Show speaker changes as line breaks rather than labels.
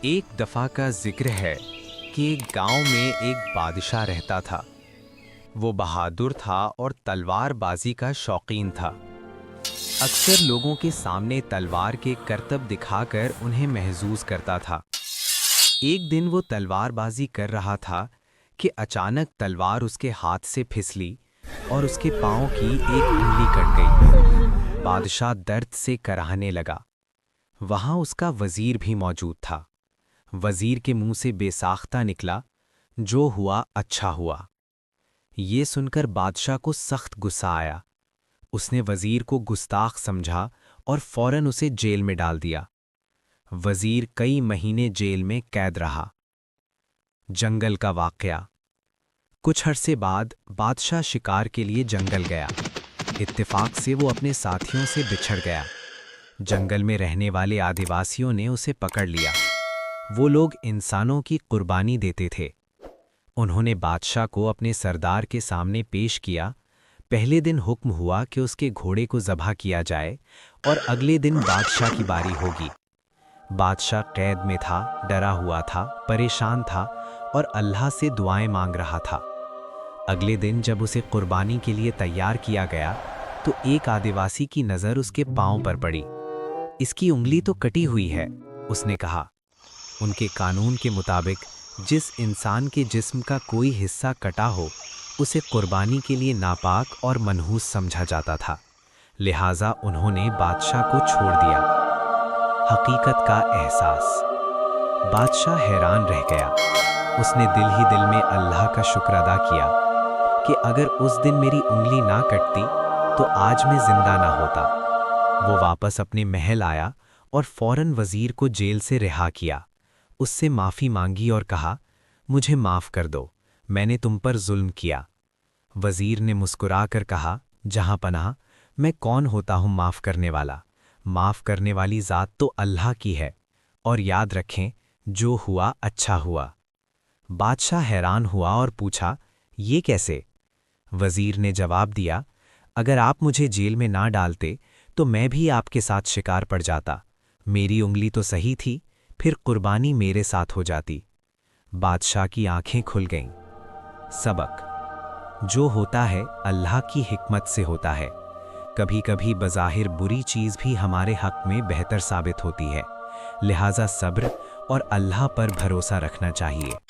ایک دفعہ کا ذکر ہے کہ ایک گاؤں میں ایک بادشاہ رہتا تھا۔ وہ بہادر تھا اور تلوار بازی کا شوقین تھا۔ اکثر لوگوں کے سامنے تلوار کے کرتب دکھا کر انہیں محظوظ کرتا تھا۔ ایک دن وہ تلوار بازی کر رہا تھا کہ اچانک تلوار اس کے ہاتھ سے پھسلی اور اس کے پاؤں کی ایک انگلی کٹ گئی۔ بادشاہ درد سے کراہنے لگا۔ وہاں اس کا وزیر بھی موجود تھا۔ وزیر کے منہ سے بے ساختہ نکلا، جو ہوا اچھا ہوا۔ یہ سن کر بادشاہ کو سخت غصہ آیا۔ اس نے وزیر کو گستاخ سمجھا اور فوراً اسے جیل میں ڈال دیا۔ وزیر کئی مہینے جیل میں قید رہا۔ جنگل کا واقعہ۔ کچھ عرصے بعد بادشاہ شکار کے لیے جنگل گیا۔ اتفاق سے وہ اپنے ساتھیوں سے بچھڑ گیا۔ جنگل میں رہنے والے آدیواسیوں نے اسے پکڑ لیا۔ وہ لوگ انسانوں کی قربانی دیتے تھے۔ انہوں نے بادشاہ کو اپنے سردار کے سامنے پیش کیا۔ پہلے دن حکم ہوا کہ اس کے گھوڑے کو ذبح کیا جائے اور اگلے دن بادشاہ کی باری ہوگی۔ بادشاہ قید میں تھا، ڈرا ہوا تھا، پریشان تھا اور اللہ سے دعائیں مانگ رہا تھا۔ اگلے دن جب اسے قربانی کے لیے تیار کیا گیا تو ایک آدیواسی کی نظر اس کے پاؤں پر پڑی۔ اس کی انگلی تو کٹی ہوئی ہے، اس نے کہا۔ ان کے قانون کے مطابق جس انسان کے جسم کا کوئی حصہ کٹا ہو اسے قربانی کے لیے ناپاک اور منحوس سمجھا جاتا تھا، لہٰذا انہوں نے بادشاہ کو چھوڑ دیا۔ حقیقت کا احساس۔ بادشاہ حیران رہ گیا۔ اس نے دل ہی دل میں اللہ کا شکر ادا کیا کہ اگر اس دن میری انگلی نہ کٹتی تو آج میں زندہ نہ ہوتا۔ وہ واپس اپنے محل آیا اور فوراً وزیر کو جیل سے رہا کیا۔ اس سے معافی مانگی اور کہا، مجھے معاف کر دو، میں نے تم پر ظلم کیا۔ وزیر نے مسکرا کر کہا، جہاں پناہ، میں کون ہوتا ہوں معاف کرنے والا؟ معاف کرنے والی ذات تو اللہ کی ہے، اور یاد رکھیں جو ہوا اچھا ہوا۔ بادشاہ حیران ہوا اور پوچھا، یہ کیسے؟ وزیر نے جواب دیا، اگر آپ مجھے جیل میں نہ ڈالتے تو میں بھی آپ کے ساتھ شکار پڑ جاتا۔ میری انگلی تو صحیح تھی، پھر قربانی میرے ساتھ ہو جاتی۔ بادشاہ کی آنکھیں کھل گئیں۔ سبق: جو ہوتا ہے اللہ کی حکمت سے ہوتا ہے۔ کبھی کبھی بظاہر بری چیز بھی ہمارے حق میں بہتر ثابت ہوتی ہے، لہٰذا صبر اور اللہ پر بھروسہ رکھنا چاہیے۔